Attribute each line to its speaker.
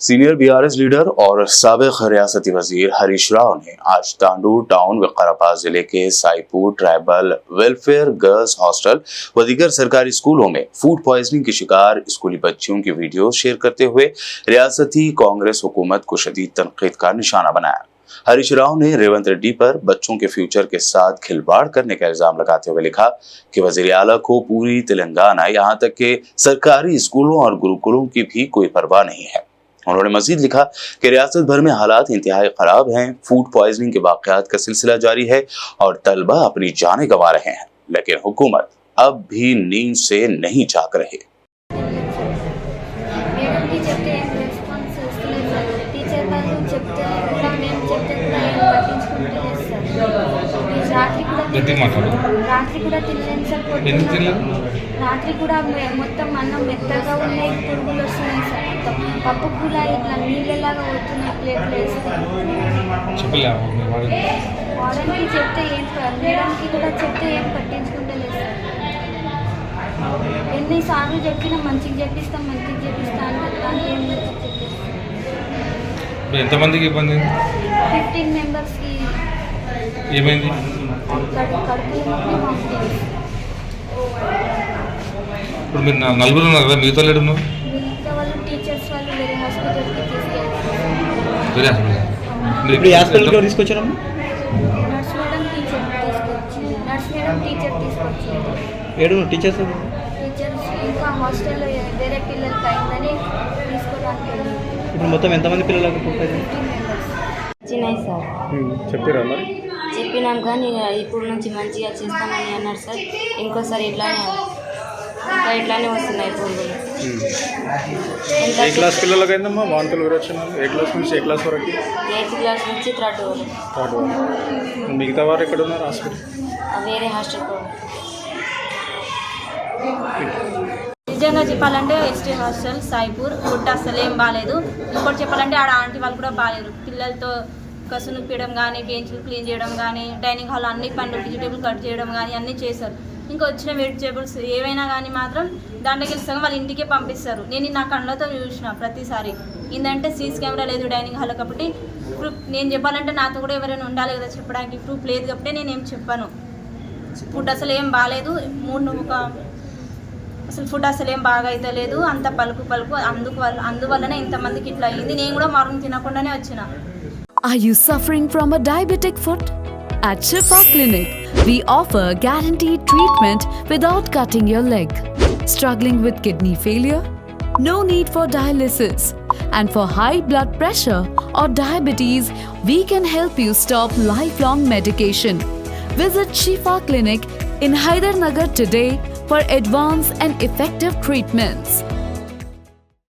Speaker 1: Senior BRS leader और साबिक रियासती वजीर हरीश राव ने आज तांडूर टाउन विकाराबाद जिले के Saipur tribal welfare girls hostel व दीगर सरकारी स्कूलों में फूड पॉइजनिंग की शिकार स्कूली बच्चियों की वीडियो शेयर करते हुए रियासती कांग्रेस हुकूमत को शदीद तनकीद का निशाना बनाया। हरीश राव ने रेवंत रेड्डी पर बच्चों के फ्यूचर के साथ खिलवाड़ करने का इल्जाम लगाते हुए लिखा कि वजीर आला को पूरी तेलंगाना यहाँ तक के सरकारी स्कूलों और गुरुकुलों की भी कोई परवाह नहीं है। उन्होंने मजीद लिखा कि रियासत भर में हालात इंतहाई खराब हैं, फूड पॉइजनिंग के वाकयात का सिलसिला जारी है और तलबा अपनी जानें गंवा रहे हैं, लेकिन हुकूमत अब भी नींद से नहीं जाग रही।
Speaker 2: రాత్రి కూడా మొత్తం అన్నం మెత్తగా ఉన్నాయి, పురుగులు వస్తున్నాయి సార్. మొత్తం పప్పు కూడా ఇట్లా నీళ్ళలాగా వస్తున్నాయి ప్లేట్లు వేస్తే. వాడడానికి చెప్తే ఏం మేడంకి కూడా చెప్తే ఏం పట్టించుకుంటలేదు సార్. ఎన్నిసార్లు చెప్పినా మంచిగా చెప్పిస్తాం అంటే ఏం చెప్పిస్తాం.
Speaker 3: ఎంతమందికి ఇబ్బంది?
Speaker 2: 15 మెంబర్స్కి
Speaker 3: ఏమైంది?
Speaker 2: కడుపు నొప్పి.
Speaker 3: ఇప్పుడు మీరు నలుగురు ఉన్నారు కదా, మిగతా వాళ్ళు ఉన్నారు?
Speaker 2: మిగతా వాళ్ళు టీచర్స్ వాళ్ళు వేరే హాస్పిటల్కి తీసుకెళ్ళారు.
Speaker 3: వేరే హాస్పిటల్?
Speaker 4: ఇప్పుడు హాస్పిటల్కి తీసుకొచ్చారమ్మా?
Speaker 2: నర్స్ మేడం టీచర్ తీసుకొచ్చి
Speaker 4: ఏడు టీచర్స్
Speaker 2: ఇంకా హాస్టల్లో వేరే పిల్లలకి అయిందని తీసుకోవడానికి.
Speaker 4: ఇప్పుడు మొత్తం ఎంతమంది పిల్లలకు?
Speaker 2: 15 మెంబర్స్
Speaker 5: చిన్నాయి సార్.
Speaker 4: చెప్పారా మరి?
Speaker 5: చెప్పినాం కానీ ఇప్పుడు నుంచి మంచిగా చేస్తామని అన్నారు సార్. ఇంకోసారి ఇట్లానే వస్తున్నాయి పురుగులు.
Speaker 4: ఏ క్లాస్ పిల్లలకి అయిందమ్మా వాంతులు విరోచనాలు? ఏ క్లాస్ నుంచి ఏ క్లాస్ వరకు?
Speaker 5: 8th క్లాస్ నుంచి 3rd వరకు.
Speaker 4: మిగతా వారు ఎక్కడ ఉన్నారు? హాస్పిటల్
Speaker 5: వేరే హాస్టల్ కూడా.
Speaker 6: నిజంగా చెప్పాలంటే ఎస్టీ హాస్టల్ సాయిపూర్ ఫుడ్ అసలు ఏం బాగాలేదు. ఇంకోటి చెప్పాలంటే ఆడ ఆంటీ వాళ్ళు కూడా బాగాలేరు. పిల్లలతో కసును పీయడం కానీ, బెంచ్లు క్లీన్ చేయడం కానీ, డైనింగ్ హాల్ అన్ని పనులు వెజిటేబుల్ కట్ చేయడం కానీ అన్నీ చేశారు. ఇంకా వచ్చిన వెజిటేబుల్స్ ఏవైనా కానీ మాత్రం దాంట్లోకి సగం వాళ్ళ ఇంటికే పంపిస్తారు. నేను నా కళ్ళతో చూసిన ప్రతిసారి. ఏంటంటే సీసీ కెమెరా లేదు డైనింగ్ హాల్ కాబట్టి ప్రూఫ్ నేను చెప్పాలంటే నాతో కూడా ఎవరైనా ఉండాలి కదా చెప్పడానికి. ప్రూఫ్ లేదు కాబట్టి నేనేం చెప్పాను. ఫుడ్ అసలు ఏం బాగాలేదు. అసలు ఫుడ్ అసలు ఏం బాగా అయితే లేదు. అంత పలుకు అందువల్లనే ఇంతమందికి ఇట్లా అయ్యింది. నేను కూడా మార్నింగ్ తినకుండానే వచ్చిన.
Speaker 7: Are you suffering from a diabetic foot? At Shifa Clinic, we offer guaranteed treatment without cutting your leg. Struggling with kidney failure? No need for dialysis. And for high blood pressure or diabetes, we can help you stop lifelong medication. Visit Shifa Clinic in Hydernagar today for advanced and effective treatments.